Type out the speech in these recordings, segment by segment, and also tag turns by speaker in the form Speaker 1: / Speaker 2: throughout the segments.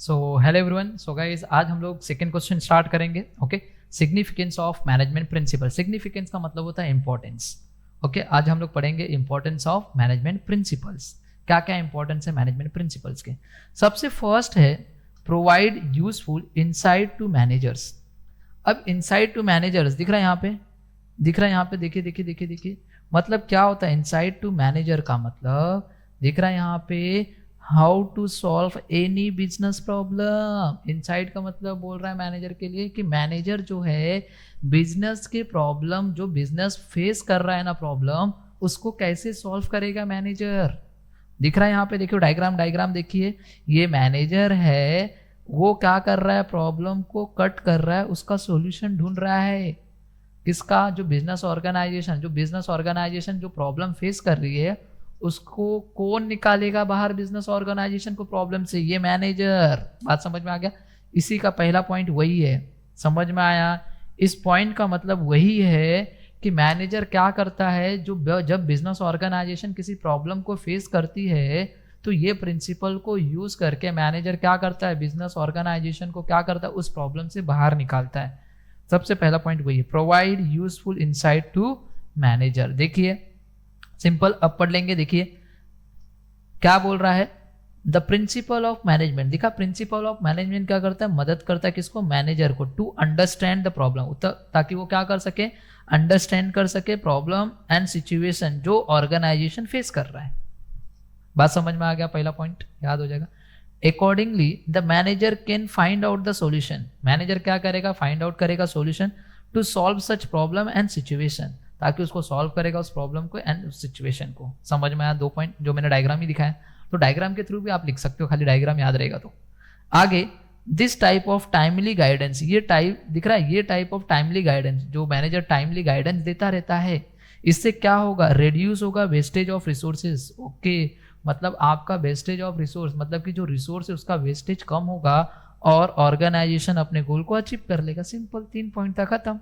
Speaker 1: सो hello everyone. So guys, आज हम लोग सेकंड क्वेश्चन स्टार्ट करेंगे। Okay, significance of management principle. Significance का मतलब होता है इंपॉर्टेंस। ओके, आज हम लोग पढ़ेंगे इंपॉर्टेंस ऑफ मैनेजमेंट प्रिंसिपल्स। क्या क्या इंपॉर्टेंस है मैनेजमेंट प्रिंसिपल्स के। सबसे फर्स्ट है provide useful insight to managers. अब इनसाइट टू मैनेजर्स दिख रहा है यहाँ पे, दिख रहा है यहाँ पे, देखिए देखिए देखिए देखिए। मतलब क्या होता है इनसाइट टू मैनेजर का मतलब, दिख रहा है यहाँ पे, how to solve any business problem. Insight का मतलब बोल रहा है मैनेजर के लिए कि मैनेजर जो है बिजनेस के प्रॉब्लम, जो बिजनेस फेस कर रहा है ना प्रॉब्लम, उसको कैसे सॉल्व करेगा मैनेजर। दिख रहा है यहाँ पे, देखिए डायग्राम, डायग्राम देखिए। ये मैनेजर है, वो क्या कर रहा है, प्रॉब्लम को कट कर रहा है, उसका सॉल्यूशन ढूंढ रहा है। किसका, जो बिजनेस ऑर्गेनाइजेशन, जो प्रॉब्लम फेस कर रही है, उसको कौन निकालेगा बाहर बिजनेस ऑर्गेनाइजेशन को प्रॉब्लम से, ये मैनेजर। बात समझ में आ गया। इसी का पहला पॉइंट वही है, समझ में आया। इस पॉइंट का मतलब वही है कि मैनेजर क्या करता है, जो जब बिजनेस ऑर्गेनाइजेशन किसी प्रॉब्लम को फेस करती है, तो ये प्रिंसिपल को यूज करके मैनेजर क्या करता है, बिजनेस ऑर्गेनाइजेशन को क्या करता है, उस प्रॉब्लम से बाहर निकालता है। सबसे पहला पॉइंट वही है, provide useful insight to manager. देखिए सिंपल, अब पढ़ लेंगे। देखिए क्या बोल रहा है, द प्रिंसिपल ऑफ मैनेजमेंट। देखा, प्रिंसिपल ऑफ मैनेजमेंट क्या करता है, मदद करता है किसको, मैनेजर को, टू अंडरस्टैंड द प्रॉब्लम, ताकि वो क्या कर सके, अंडरस्टैंड कर सके प्रॉब्लम एंड सिचुएशन जो ऑर्गेनाइजेशन फेस कर रहा है। बात समझ में आ गया, पहला पॉइंट याद हो जाएगा। Accordingly the manager can find out the solution. Manager क्या करेगा, फाइंड आउट करेगा solution to solve such problem and situation, ताकि उसको सॉल्व करेगा उस प्रॉब्लम को एंड उस सिचुएशन को। समझ में आया, दो पॉइंट जो मैंने डायग्राम ही दिखाया, तो डायग्राम के थ्रू भी आप लिख सकते हो, खाली डायग्राम याद रहेगा तो। आगे, this type of timely guidance, ये टाइप दिख रहा है, ये टाइप ऑफ टाइमली गाइडेंस, जो मैनेजर टाइमली गाइडेंस देता रहता है, इससे क्या होगा, रिड्यूस होगा वेस्टेज ऑफ रिसोर्सेज। ओके, मतलब आपका वेस्टेज ऑफ रिसोर्स, मतलब कि जो रिसोर्स है उसका वेस्टेज कम होगा और ऑर्गेनाइजेशन अपने गोल को अचीव कर लेगा। सिंपल, 3 पॉइंट तक खत्म।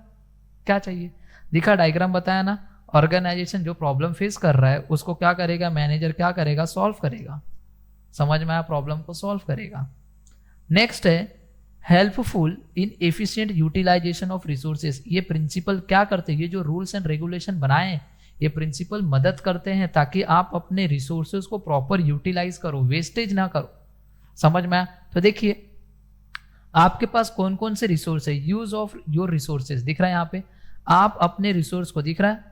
Speaker 1: क्या चाहिए, दिखा डायग्राम बताया ना। ऑर्गेनाइजेशन जो प्रॉब्लम फेस कर रहा है उसको क्या करेगा, मैनेजर क्या करेगा, सॉल्व करेगा। समझ में आया, प्रॉब्लम को सॉल्व करेगा। नेक्स्ट है helpful in efficient utilisation of resources. ये प्रिंसिपल क्या करते हैं, ये जो रूल्स एंड रेगुलेशन बनाए, ये प्रिंसिपल मदद करते हैं ताकि आप अपने रिसोर्सेज को प्रॉपर यूटिलाइज करो, वेस्टेज ना करो। समझ में आया। तो देखिए आपके पास कौन कौन से रिसोर्स है, यूज ऑफ योर रिसोर्सेज दिख रहा है यहाँ पे। आप अपने रिसोर्स को, दिख रहा है,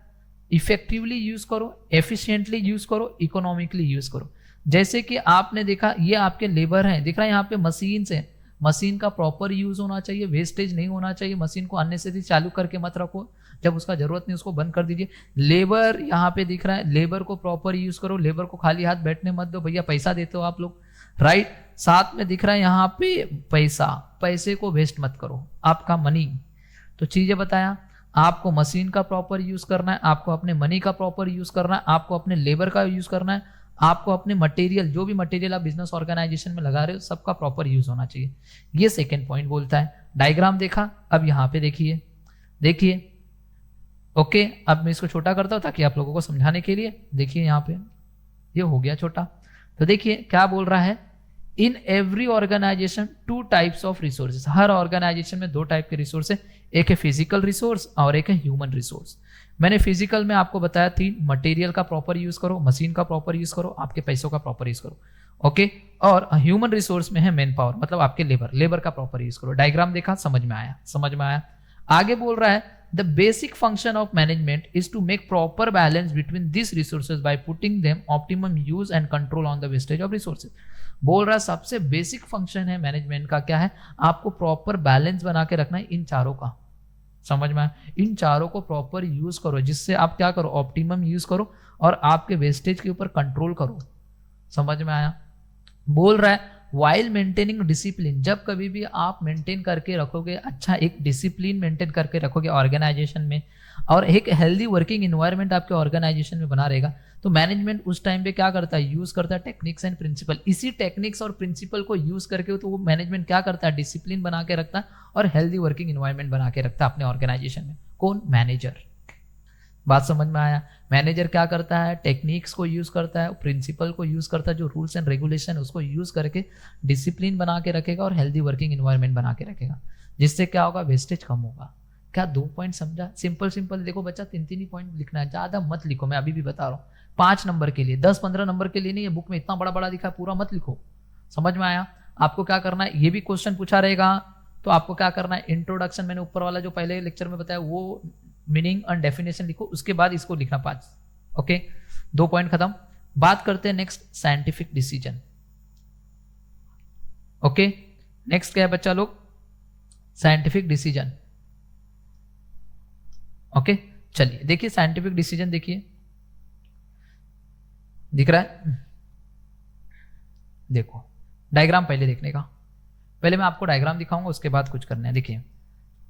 Speaker 1: इफेक्टिवली यूज करो, एफिशिएंटली यूज करो, इकोनॉमिकली यूज करो। जैसे कि आपने देखा, ये आपके लेबर हैं, दिख रहा है यहाँ पे, मशीन से, मशीन का प्रॉपर यूज होना चाहिए, वेस्टेज नहीं होना चाहिए। मशीन को अननेसेसरी चालू करके मत रखो, जब उसका जरूरत नहीं उसको बंद कर दीजिए। लेबर यहाँ पे दिख रहा है, लेबर को प्रॉपर यूज करो, लेबर को खाली हाथ बैठने मत दो, भैया पैसा देते हो आप लोग, राइट। साथ में दिख रहा है यहाँ पे पैसा, पैसे को वेस्ट मत करो, आपका मनी। तो चीजें बताया, आपको मशीन का प्रॉपर यूज करना है, आपको अपने मनी का प्रॉपर यूज करना है, आपको अपने लेबर का यूज करना है, आपको अपने मटेरियल, जो भी मटेरियल आप बिजनेस ऑर्गेनाइजेशन में लगा रहे हो, सबका प्रॉपर यूज होना चाहिए। ये सेकेंड पॉइंट बोलता है। डायग्राम देखा, अब यहाँ पे देखिए, देखिए ओके। अब मैं इसको छोटा करता हूँ ताकि आप लोगों को समझाने के लिए। देखिए यहाँ पे ये हो गया छोटा। तो देखिए क्या बोल रहा है, in every organisation 2 types of resources. हर ऑर्गेनाइजेशन में 2 टाइप के रिसोर्स है, एक है फिजिकल रिसोर्स और एक है ह्यूमन रिसोर्स। मैंने फिजिकल में आपको बताया 3, मटेरियल का प्रॉपर यूज करो, मशीन का प्रॉपर यूज करो, आपके पैसों का प्रॉपर यूज करो, ओके। और ह्यूमन रिसोर्स में है मैन पावर, मतलब आपके लेबर, लेबर का प्रॉपर यूज करो। डायग्राम देखा, समझ में आया, समझ में आया। आगे बोल रहा है, the basic function of management is to make proper balance between this resources by putting them optimum use and control on the wastage of resources. बोल रहा है सबसे बेसिक फंक्शन है मैनेजमेंट का क्या है, आपको प्रॉपर बैलेंस बना के रखना है इन चारों का। समझ में आया, इन चारों को प्रॉपर यूज करो, जिससे आप क्या करो, ऑप्टिमम यूज करो और आपके वेस्टेज के ऊपर कंट्रोल करो। समझ में आया। बोल रहा है वाइल मेंटेनिंग डिसिप्लिन, जब कभी भी आप मेंटेन करके रखोगे, अच्छा एक डिसिप्लिन मेंटेन करके रखोगे ऑर्गेनाइजेशन में, और एक हेल्दी वर्किंग इन्वायरमेंट आपके ऑर्गेनाइजेशन में बना रहेगा, तो मैनेजमेंट उस टाइम पे क्या करता है, यूज करता है टेक्निक्स एंड प्रिंसिपल। इसी टेक्निक्स और प्रिंसिपल को यूज करके तो वो मैनेजमेंट क्या करता है, डिसिप्लिन बना के रखता है और हेल्दी वर्किंग इन्वायरमेंट बना के रखता है अपने ऑर्गेनाइजेशन में। कौन, मैनेजर। बात समझ में आया? मैनेजर क्या करता है, टेक्निक्स को यूज करता है, प्रिंसिपल को यूज करता है, जो रूल्स एंड रेगुलेशन है उसको यूज करके डिसिप्लिन बना के रखेगा और हेल्दी वर्किंग एनवायरनमेंट बना के रखेगा, जिससे क्या होगा, वेस्टेज कम होगा। क्या 2 पॉइंट समझा? सिंपल सिंपल देखो बच्चा, 3 ही पॉइंट लिखना है, ज्यादा मत लिखो, मैं अभी भी बता रहा हूँ। 5 नंबर के लिए, 10-15 नंबर के लिए नहीं, ये बुक में इतना बड़ा बड़ा लिखा है, पूरा मत लिखो। समझ में आया? आपको क्या करना है, ये भी क्वेश्चन पूछा रहेगा तो आपको क्या करना है, इंट्रोडक्शन मैंने ऊपर वाला जो पहले लेक्चर में बताया वो मीनिंग एंड डेफिनेशन लिखो, उसके बाद इसको लिखना 5। ओके, 2 पॉइंट खत्म। बात करते हैं next, scientific decision. Okay, next क्या है बच्चा लोग, साइंटिफिक डिसीजन। ओके, चलिए देखिए साइंटिफिक डिसीजन, देखिए दिख रहा है, देखो डायग्राम पहले देखने का, पहले मैं आपको डायग्राम दिखाऊंगा उसके बाद कुछ करना है। देखिए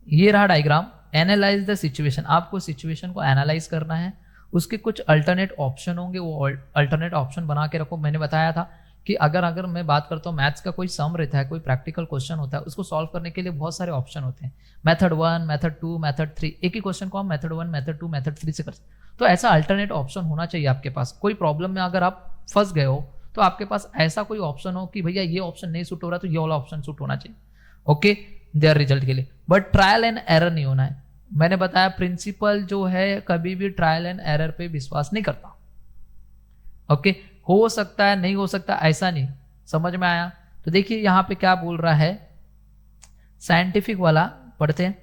Speaker 1: ये रहा डायग्राम, एनालाइज द सिचुएशन, आपको सिचुएशन को एनालाइज करना है, उसके कुछ अल्टरनेट ऑप्शन होंगे, वो अल्टरनेट ऑप्शन बना के रखो। मैंने बताया था कि अगर मैं बात करता हूँ मैथ्स का कोई सम रहता है, कोई प्रैक्टिकल क्वेश्चन होता है, उसको सॉल्व करने के लिए बहुत सारे ऑप्शन होते हैं, मेथड 1, मेथड 2, मेथड 3, एक ही क्वेश्चन को हम मेथड 1, मेथड 2, मेथड 3 से कर सकते। तो ऐसा अल्टरनेट ऑप्शन होना चाहिए आपके पास। कोई प्रॉब्लम में अगर आप फंस गए हो तो आपके पास ऐसा कोई ऑप्शन हो कि भैया ये ऑप्शन नहीं सूट हो रहा तो ये वाला ऑप्शन सूट होना चाहिए। ओके, देयर रिजल्ट के लिए, बट ट्रायल एंड एरर नहीं होना है। मैंने बताया प्रिंसिपल जो है कभी भी ट्रायल एंड एरर पे विश्वास नहीं करता। ओके, हो सकता है, नहीं हो सकता, ऐसा नहीं। समझ में आया? तो देखिए यहां पे क्या बोल रहा है, साइंटिफिक वाला पढ़ते हैं।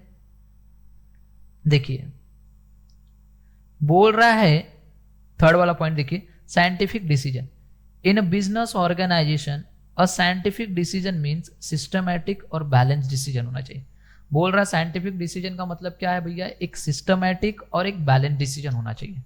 Speaker 1: देखिए बोल रहा है, थर्ड वाला पॉइंट देखिए, scientific decision in a business organisation, a scientific decision means systematic और बैलेंस डिसीजन होना चाहिए। बोल रहा है साइंटिफिक डिसीजन का मतलब क्या है भैया, एक सिस्टमैटिक और एक बैलेंस डिसीजन होना चाहिए।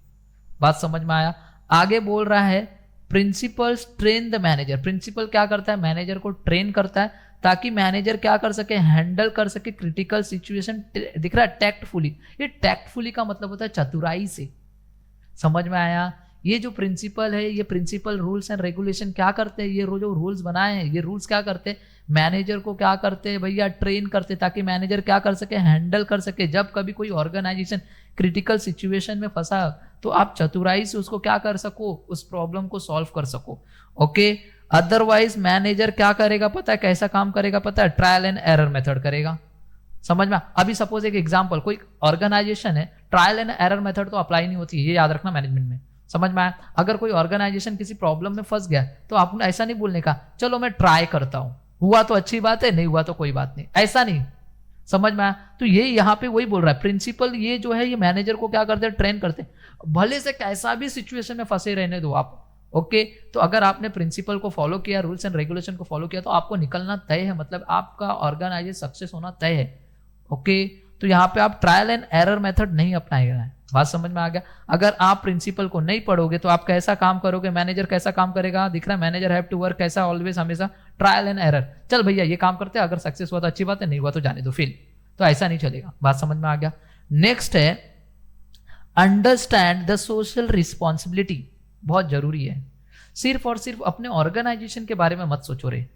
Speaker 1: बात समझ में आया? आगे बोल रहा है principles train the manager, principle क्या करता है, मैनेजर को ट्रेन करता है ताकि मैनेजर क्या कर सके, हैंडल कर सके क्रिटिकल सिचुएशन। दिख रहा है टैक्टफुली, ये टैक्टफुली का मतलब होता है चतुराई से। समझ में आया? ये जो प्रिंसिपल है, ये प्रिंसिपल रूल्स एंड रेगुलेशन क्या करते हैं, ये जो रूल्स बनाए हैं, ये रूल्स क्या करते हैं, मैनेजर को क्या करते हैं भैया, ट्रेन करते ताकि मैनेजर क्या कर सके, हैंडल कर सके। जब कभी कोई ऑर्गेनाइजेशन क्रिटिकल सिचुएशन में फंसा तो आप चतुराई से उसको क्या कर सको, उस प्रॉब्लम को सॉल्व कर सको। ओके, अदरवाइज मैनेजर क्या करेगा पता है, कैसा काम करेगा पता है, ट्रायल एंड एरर मेथड करेगा। समझ में? अभी सपोज एक एग्जांपल, कोई ऑर्गेनाइजेशन है, ट्रायल एंड एरर मेथड तो अप्लाई नहीं होती है, ये याद रखना मैनेजमेंट में। समझ में आया? अगर कोई ऑर्गेनाइजेशन किसी प्रॉब्लम में फंस गया तो आपने ऐसा नहीं बोलने का चलो मैं ट्राई करता हूं, हुआ तो अच्छी बात है, नहीं हुआ तो कोई बात नहीं, ऐसा नहीं। समझ में आया? तो ये यहाँ पे वही बोल रहा है, प्रिंसिपल ये जो है ये मैनेजर को क्या करते हैं, ट्रेन करते हैं, भले से कैसा भी सिचुएशन में फंसे रहने दो आप। ओके, तो अगर आपने प्रिंसिपल को फॉलो किया, रूल्स एंड रेगुलेशन को फॉलो किया, तो आपको निकलना तय है, मतलब आपका ऑर्गेनाइजेशन सक्सेस होना तय है। ओके, तो यहाँ पे आप ट्रायल एंड एरर मेथड नहीं अपनाएगा। बात समझ में आ गया? अगर आप प्रिंसिपल को नहीं पढ़ोगे तो आप कैसा काम करोगे, मैनेजर कैसा काम करेगा, दिख रहा है, मैनेजर हैव टू वर्क कैसा, ऑलवेज, हमेशा ट्रायल एंड एरर। चल भैया ये काम करते हैं, अगर सक्सेस हुआ तो अच्छी बात है, नहीं हुआ तो जाने दो, फेल। तो ऐसा नहीं चलेगा। बात समझ में आ गया? नेक्स्ट है अंडरस्टैंड द सोशल रिस्पॉन्सिबिलिटी, बहुत जरूरी है। सिर्फ और सिर्फ अपने ऑर्गेनाइजेशन के बारे में मत सोचो रे।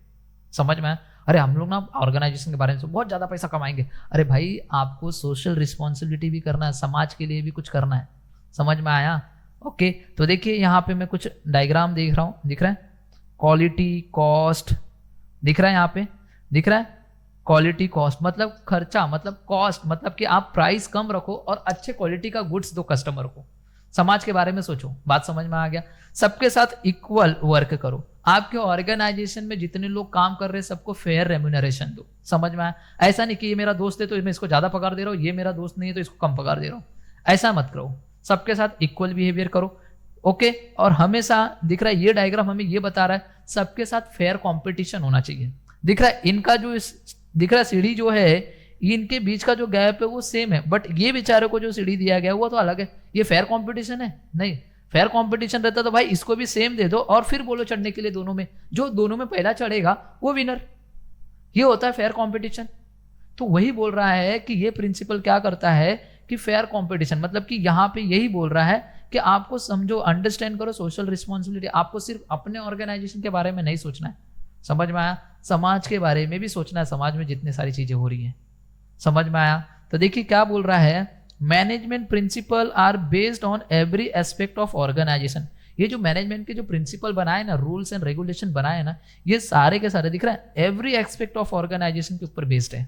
Speaker 1: समझ में? अरे हम लोग ना ऑर्गेनाइजेशन के बारे में बहुत ज्यादा पैसा कमाएंगे, अरे भाई आपको सोशल रिस्पॉन्सिबिलिटी भी करना है, समाज के लिए भी कुछ करना है। समझ में आया? ओके, तो देखिए यहाँ पे मैं कुछ डायग्राम देख रहा हूँ, दिख रहा है क्वालिटी कॉस्ट, दिख रहा है यहाँ पे, दिख रहा है क्वालिटी कॉस्ट मतलब खर्चा, मतलब कॉस्ट मतलब कि आप प्राइस कम रखो और अच्छे क्वालिटी का गुड्स दो कस्टमर को। समाज के बारे में सोचो। बात समझ में आ गया? सबके साथ इक्वल वर्क करो, आपके ऑर्गेनाइजेशन में जितने लोग काम कर रहे हैं सबको फेयर रेम्यूनरेशन दो। समझ में आया? ऐसा नहीं कि ये मेरा दोस्त है तो मैं इसको ज्यादा पगार दे रहा हूँ, ये मेरा दोस्त नहीं है तो इसको कम पगार दे रहा हूँ, ऐसा मत करो। सबके साथ इक्वल बिहेवियर करो। ओके, और हमेशा दिख रहा है ये डायग्राम हमें ये बता रहा है सबके साथ फेयर कॉम्पिटिशन होना चाहिए। दिख रहा है इनका जो दिख रहा है सीढ़ी जो है, इनके बीच का जो गैप है वो सेम है, बट ये बेचारे को जो सीढ़ी दिया गया वो तो अलग है। ये फेयर कंपटीशन है? नहीं, फेयर कंपटीशन रहता तो भाई इसको भी सेम दे दो और फिर बोलो चढ़ने के लिए दोनों में, जो दोनों में पहला चढ़ेगा वो विनर। ये होता है फेयर कंपटीशन। तो वही बोल रहा है कि ये प्रिंसिपल क्या करता है कि फेयर कंपटीशन मतलब कि यहाँ पे यही बोल रहा है कि आपको समझो, अंडरस्टैंड करो सोशल रिस्पॉन्सिबिलिटी। आपको सिर्फ अपने ऑर्गेनाइजेशन के बारे में नहीं सोचना है, समझ में आया? समाज के बारे में भी सोचना है, समाज में जितनी सारी चीजें हो रही हैं। समझ में आया? तो देखिए क्या बोल रहा है, management principle are based on every aspect of organisation. ये जो मैनेजमेंट के जो प्रिंसिपल बनाए ना, रूल्स एंड रेगुलेशन बनाए ना, ये सारे के सारे दिख रहा है एवरी एस्पेक्ट ऑफ ऑर्गेनाइजेशन के ऊपर बेस्ड है।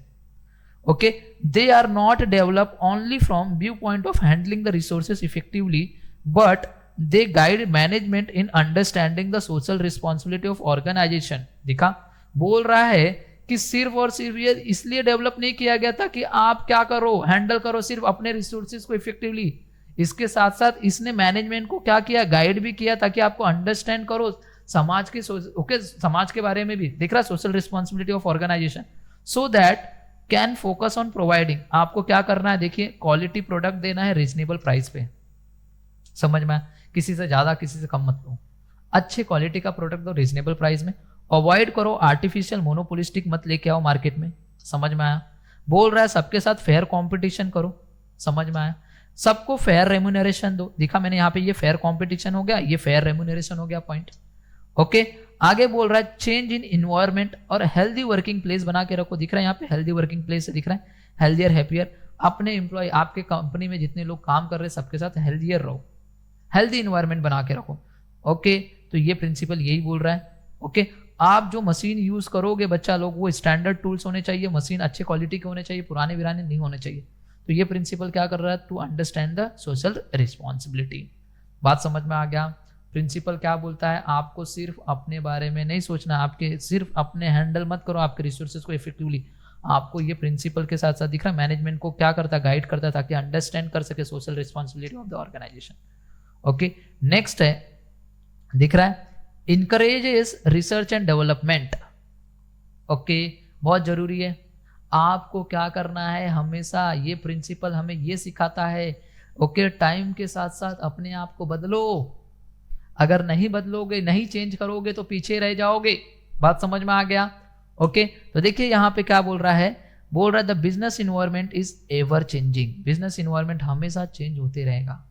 Speaker 1: Okay, they are not develop only from view point of handling the resources effectively, but they guide management in understanding the social responsibility of organisation. दिखा, बोल रहा है कि सिर्फ और सिर्फ ये इसलिए डेवलप नहीं किया गया था कि आप क्या करो, हैंडल करो सिर्फ अपने रिसोर्सेज को इफेक्टिवली, इसके साथ साथ इसने मैनेजमेंट को क्या किया, गाइड भी किया ताकि आपको अंडरस्टैंड करो समाज के समाज के बारे में भी। दिख रहा है social responsibility of organisation, so that can focus on providing. आपको क्या करना है, देखिए क्वालिटी प्रोडक्ट देना है रीजनेबल प्राइस पे, समझ में, किसी से ज्यादा किसी से कम मत लो, अच्छे क्वालिटी का प्रोडक्ट दो रीजनेबल प्राइस में। अवॉइड करो आर्टिफिशियल मोनोपोलिस्टिक मत लेके आओ मार्केट में, समझ में आया। बोल रहा है सबके साथ फेयर कंपटीशन करो, समझ में आया। सबको फेयर रेम्यूनरेशन दो, दिखा मैंने यहाँ पे, ये फेयर कंपटीशन हो गया, ये फेयर रेम्यूनरेशन हो गया पॉइंट। ओके, आगे बोल रहा है चेंज इन इन्वायरमेंट और हेल्दी वर्किंग प्लेस बना के रखो। दिख रहा है यहाँ पे हेल्दी वर्किंग प्लेस दिख रहा है, हेल्दियर हैप्पियर। अपने एम्प्लॉय, आपके कंपनी में जितने लोग काम कर रहे हैं सबके साथ हेल्दियर रहो, हेल्दी इन्वायरमेंट बना के रखो। ओके, तो ये प्रिंसिपल यही बोल रहा है। ओके, आप जो मशीन यूज करोगे बच्चा लोग, वो स्टैंडर्ड टूल्स होने चाहिए, मशीन अच्छे क्वालिटी के होने चाहिए, पुराने विराने नहीं होने चाहिए। तो ये प्रिंसिपल क्या कर रहा है, to understand the social responsibility. बात समझ में आ गया। प्रिंसिपल क्या बोलता है, आपको सिर्फ अपने बारे में नहीं सोचना, आपके सिर्फ अपने हैंडल मत करो आपके रिसोर्सेज को इफेक्टिवली। आपको ये प्रिंसिपल के साथ साथ दिख रहा है मैनेजमेंट को क्या करता है, गाइड करता है ताकि अंडरस्टैंड कर सके social responsibility of the organisation. Okay, next है, दिख रहा है encourages research and development. Okay, बहुत जरूरी है। आपको क्या करना है, हमेशा ये प्रिंसिपल हमें ये सिखाता है, ओके, टाइम के साथ साथ अपने आप को बदलो। अगर नहीं बदलोगे, नहीं चेंज करोगे तो पीछे रह जाओगे। बात समझ में आ गया। ओके, तो देखिए यहाँ पे क्या बोल रहा है, बोल रहा है the business environment is ever changing. Business environment हमेशा चेंज होते रहेगा।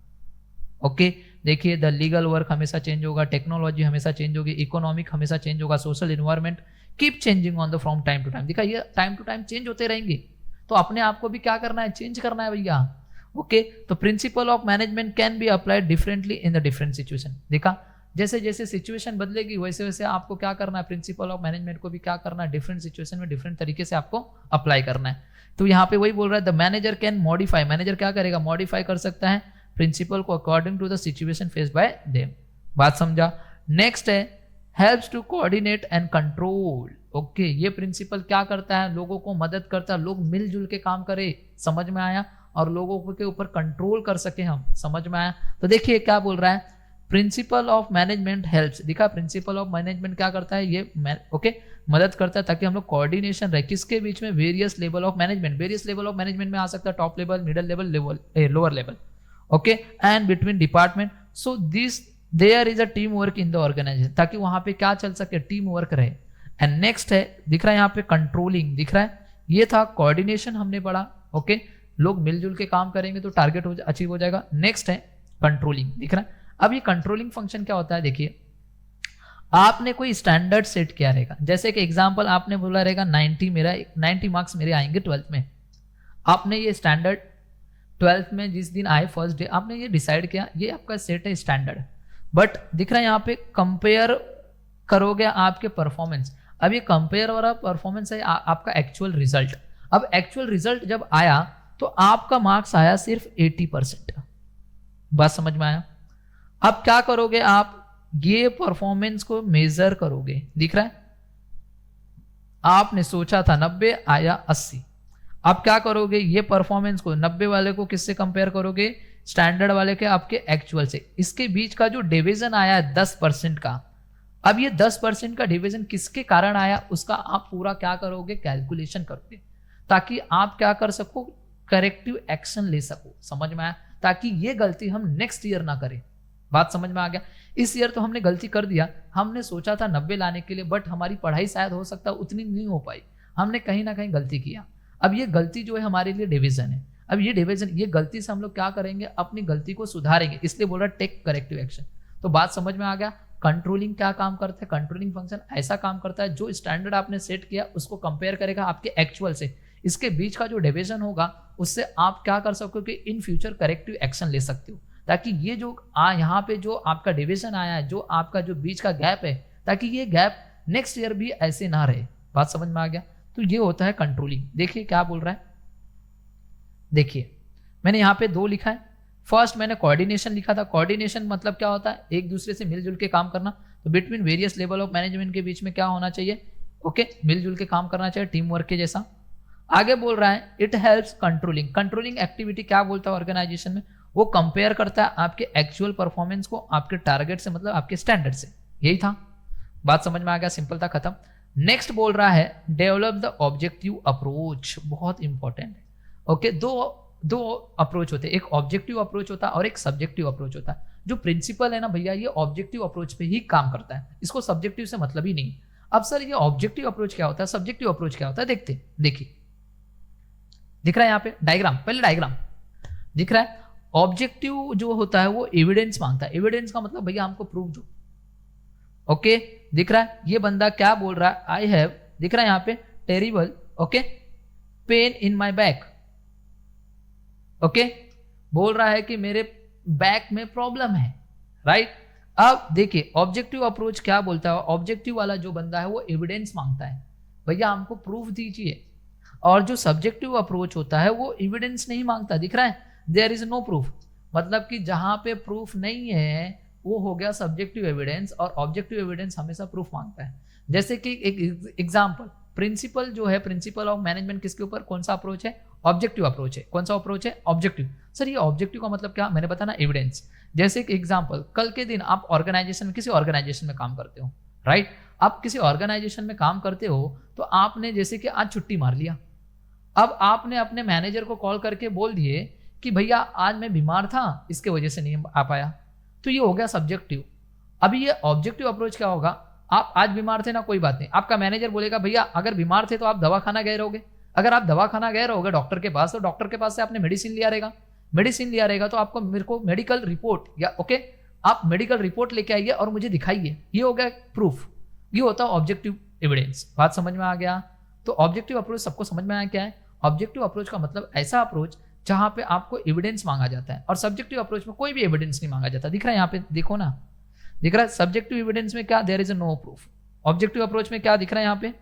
Speaker 1: ओके, देखिए द लीगल वर्क हमेशा चेंज होगा, टेक्नोलॉजी हमेशा चेंज होगी, इकोनॉमिक हमेशा चेंज होगा, social environment keep changing on the from time to time. देखा, ये टाइम टू टाइम चेंज होते रहेंगे, तो अपने आप को भी क्या करना है, चेंज करना है भैया। ओके, तो principal of management can be applied differently in the different situation. देखा, जैसे जैसे सिचुएशन बदलेगी वैसे वैसे आपको क्या करना है, प्रिंसिपल ऑफ मैनेजमेंट को भी क्या करना है, डिफरेंट सिचुएशन में डिफरेंट तरीके से आपको अप्लाई करना है। तो यहाँ पे वही बोल रहा है the manager can modify. Manager क्या करेगा, मॉडिफाई कर सकता है प्रिंसिपल को according to the situation faced by them. बात समझा। नेक्स्ट है helps to coordinate and control. Okay, ये प्रिंसिपल क्या करता है, लोगों को मदद करता है, लोग मिलजुल के काम करे, समझ में आया, और लोगों के ऊपर कंट्रोल कर सके हम, समझ में आया। तो देखिए क्या बोल रहा है, प्रिंसिपल ऑफ मैनेजमेंट हेल्प्स। दिखा, प्रिंसिपल ऑफ मैनेजमेंट क्या करता है, ये ओके मदद करता है ताकि हम लोग कोऑर्डिनेशन रहे किसके बीच में, various level of management. Various level of management में आ सकता है top level, middle level, lower level, okay, and between department. So this there is a team work in the organisation, ताकि वहां पे क्या चल सके, टीम वर्क रहे। एंड नेक्स्ट है, दिख रहा है यहाँ पे कंट्रोलिंग, दिख रहा है, ये था कोऑर्डिनेशन हमने पढ़ा। ओके, लोग मिलजुल के काम करेंगे तो टारगेट अचीव हो जाएगा। नेक्स्ट है कंट्रोलिंग, दिख रहा है। अब ये कंट्रोलिंग फंक्शन क्या होता है, देखिए आपने कोई स्टैंडर्ड सेट किया रहेगा, जैसे कि एग्जांपल आपने बोला रहेगा 90 मार्क्स मेरे आएंगे 12th में। आपने ये स्टैंडर्ड 12th में जिस दिन आए फर्स्ट डे आपने ये डिसाइड किया, ये आपका सेट है स्टैंडर्ड। बट दिख रहा है यहाँ पे कंपेयर करोगे आपके परफॉर्मेंस। अब ये कंपेयर वाला परफॉर्मेंस है आपका एक्चुअल रिजल्ट। अब एक्चुअल रिजल्ट जब आया तो आपका मार्क्स आया सिर्फ 80%। बात समझ में आया। अब क्या करोगे आप, ये परफॉर्मेंस को मेजर करोगे, दिख रहा है, आपने सोचा था 90 आया 80। अब क्या करोगे, ये परफॉर्मेंस को 90 वाले को किससे कंपेयर करोगे, स्टैंडर्ड वाले के आपके एक्चुअल से। इसके बीच का जो डिवीजन आया है 10% का, अब ये 10% का डिवीजन किसके कारण आया उसका आप पूरा क्या करोगे, कैलकुलेशन करोगे, ताकि आप क्या कर सको, करेक्टिव एक्शन ले सको। समझ में आया, ताकि ये गलती हम नेक्स्ट ईयर ना करें। बात समझ में आ गया। इस ईयर तो हमने गलती कर दिया, हमने सोचा था 90 लाने के लिए, बट हमारी पढ़ाई शायद हो सकता है उतनी नहीं हो पाई, हमने कहीं ना कहीं गलती किया। अब ये गलती जो है हमारे लिए डिवीजन है। अब ये डिवीजन, ये गलती से हम लोग क्या करेंगे, अपनी गलती को सुधारेंगे, इसलिए बोल रहा टेक करेक्टिव एक्शन। तो बात समझ में आ गया। कंट्रोलिंग क्या काम करता है, कंट्रोलिंग फंक्शन ऐसा काम करता है जो स्टैंडर्ड आपने सेट किया उसको कंपेयर करेगा आपके एक्चुअल से। इसके बीच का जो डिवीजन होगा उससे आप क्या कर सकते हो कि इन फ्यूचर करेक्टिव एक्शन ले सकते हो, ताकि ये जो यहाँ पे जो आपका डिवीजन आया है, जो आपका जो बीच का गैप है, ताकि ये गैप नेक्स्ट ईयर भी ऐसे ना रहे। बात समझ में आ गया? तो ये होता है कंट्रोलिंग। देखिए क्या बोल रहा है, देखिए मैंने यहाँ पे 2 लिखा है। फर्स्ट मैंने कोऑर्डिनेशन लिखा था। कोऑर्डिनेशन मतलब क्या होता है, एक दूसरे से मिलजुल के काम करना। तो between various level of management के बीच में क्या होना चाहिए, ओके, मिलजुल के काम करना चाहिए, टीम वर्क के जैसा। आगे बोल रहा है it helps controlling. Controlling activity क्या बोलता है ऑर्गेनाइजेशन में, वो कंपेयर करता है आपके एक्चुअल परफॉर्मेंस को आपके टारगेट से, मतलब आपके स्टैंडर्ड से। यही था, बात समझ में आ गया, सिंपल था, खत्म। नेक्स्ट बोल रहा है डेवलप द ऑब्जेक्टिव अप्रोच, बहुत इंपॉर्टेंट है। ओके, दो अप्रोच होते हैं, एक ऑब्जेक्टिव अप्रोच होता है और एक सब्जेक्टिव अप्रोच होता है। जो प्रिंसिपल है ना भैया, ये ऑब्जेक्टिव अप्रोच पे ही काम करता है, इसको सब्जेक्टिव से मतलब ही नहीं। अब सर ये ऑब्जेक्टिव अप्रोच क्या होता है, सब्जेक्टिव अप्रोच क्या होता है, देखते देखिए, दिख रहा है यहाँ पे डायग्राम, पहले डायग्राम दिख रहा है। ऑब्जेक्टिव जो होता है वो एविडेंस मांगता है। एविडेंस का मतलब भैया हमको प्रूफ दो। ओके, दिख रहा है ये बंदा क्या बोल रहा है, आई हैव, दिख रहा है यहाँ पे terrible, okay, pain in my back. Okay, बोल रहा है कि मेरे बैक में प्रॉब्लम है, राइट। अब देखिए ऑब्जेक्टिव अप्रोच क्या बोलता है, ऑब्जेक्टिव वाला जो बंदा है वो एविडेंस मांगता है, भैया हमको प्रूफ दीजिए। और जो सब्जेक्टिव अप्रोच होता है वो एविडेंस नहीं मांगता, दिख रहा है, देयर इज नो प्रूफ, मतलब कि जहां पे प्रूफ नहीं है वो हो गया सब्जेक्टिव एविडेंस, और ऑब्जेक्टिव एविडेंस हमेशा प्रूफ मांगता है। जैसे कि एक एग्जांपल, प्रिंसिपल जो है, प्रिंसिपल ऑफ मैनेजमेंट किसके ऊपर, कौन सा अप्रोच है, ऑब्जेक्टिव अप्रोच है। कौन सा अप्रोच है, ऑब्जेक्टिव। सर ये ऑब्जेक्टिव का मतलब क्या, मैंने बताया ना, एविडेंस। जैसे एक एग्जांपल, कल के दिन आप ऑर्गेनाइजेशन में, किसी ऑर्गेनाइजेशन में काम करते हो, राइट। आप किसी ऑर्गेनाइजेशन में काम करते हो तो आपने जैसे कि आज छुट्टी मार लिया, अब आपने अपने मैनेजर को कॉल करके बोल दिए कि भैया आज मैं बीमार था, इसके वजह से नहीं आ पाया, तो ये हो गया सब्जेक्टिव। अभी ये ऑब्जेक्टिव अप्रोच क्या होगा, आप आज बीमार थे ना, कोई बात नहीं, आपका मैनेजर बोलेगा भैया अगर बीमार थे तो आप दवाखाना गए रहोगे, अगर आप दवाखाना गए रहोगे डॉक्टर के पास, तो डॉक्टर के पास से आपने मेडिसिन लिया रहेगा, मेडिसिन लिया रहेगा तो आपको मेरे को मेडिकल रिपोर्ट, या ओके आप मेडिकल रिपोर्ट लेके आइए और मुझे दिखाइए, ये हो गया प्रूफ। ये होता है ऑब्जेक्टिव एविडेंस। बात समझ में आ गया? तो ऑब्जेक्टिव अप्रोच सबको समझ में आया क्या है? ऑब्जेक्टिव अप्रोच का मतलब ऐसा अप्रोच जहां पे आपको एविडेंस मांगा जाता है, और सब्जेक्टिव अप्रोच में कोई भी एविडेंस नहीं मांगा जाता। दिख रहा है यहाँ पे, देखो ना, दिख रहा है सब्जेक्टिव एविडेंस में क्या, there is no proof. Objective approach में क्या दिख रहा है यहाँ पे,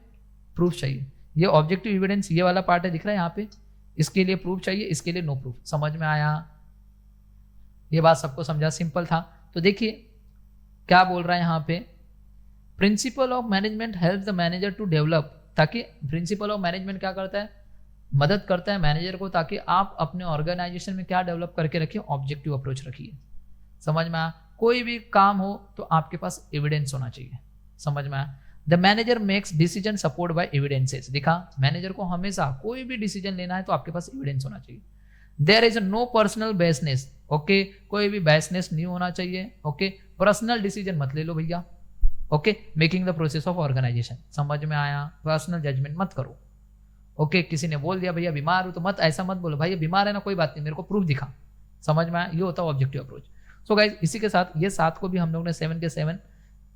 Speaker 1: प्रूफ चाहिए। ये ऑब्जेक्टिव एविडेंस ये वाला पार्ट है, दिख रहा है यहाँ पे, इसके लिए प्रूफ चाहिए, इसके लिए नो प्रूफ। समझ में आया? ये बात सबको समझा, सिंपल था। तो देखिए क्या बोल रहा है यहाँ पे, principle of management help the manager to develop, ताकि प्रिंसिपल ऑफ मैनेजमेंट क्या करता है, मदद करता है मैनेजर को, ताकि आप अपने ऑर्गेनाइजेशन में क्या डेवलप करके रखिए, ऑब्जेक्टिव अप्रोच रखिए। समझ में आया? कोई भी काम हो तो आपके पास एविडेंस होना चाहिए। समझ में आया? The manager makes decision support bye evidences. दिखा, मैनेजर को हमेशा कोई भी डिसीजन लेना है तो आपके पास एविडेंस होना चाहिए। There is no personal business, okay, कोई भी बेसनेस नहीं होना चाहिए, ओके, पर्सनल डिसीजन मत ले लो भैया, okay, making the process of organisation. समझ में आया? पर्सनल जजमेंट मत करो, ओके, किसी ने बोल दिया भैया बीमार हो तो मत, ऐसा मत बोलो भाई बीमार है ना, कोई बात नहीं, मेरे को प्रूफ दिखा। समझ में आया? ये होता है ऑब्जेक्टिव अप्रोच। सो गाइज, इसी के साथ ये 7 को भी हम लोग ने 7 के 7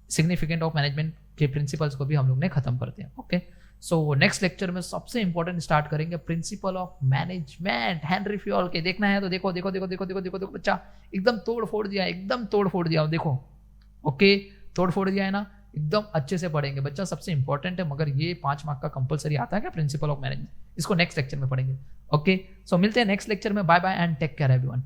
Speaker 1: सिग्निफिकेंट ऑफ मैनेजमेंट के प्रिंसिपल्स को भी हम लोग ने खत्म करते हैं। ओके, सो नेक्स्ट लेक्चर में सबसे इंपॉर्टेंट स्टार्ट करेंगे principal of management, Henry Fayol के। देखना है तो देखो देखो देखो देखो देखो देखो देखो बच्चा, एकदम तोड़ फोड़ दिया, एकदम तोड़ फोड़ दिया, देखो, ओके, तोड़ फोड़ दिया है ना, एकदम अच्छे से पढ़ेंगे बच्चा, सबसे इंपॉर्टेंट है। मगर ये 5 मार्क का कंपलसरी आता है क्या, प्रिंसिपल ऑफ मैनेजमेंट, इसको नेक्स्ट लेक्चर में पढ़ेंगे। ओके, सो मिलते हैं नेक्स्ट लेक्चर में, bye bye and take care everyone.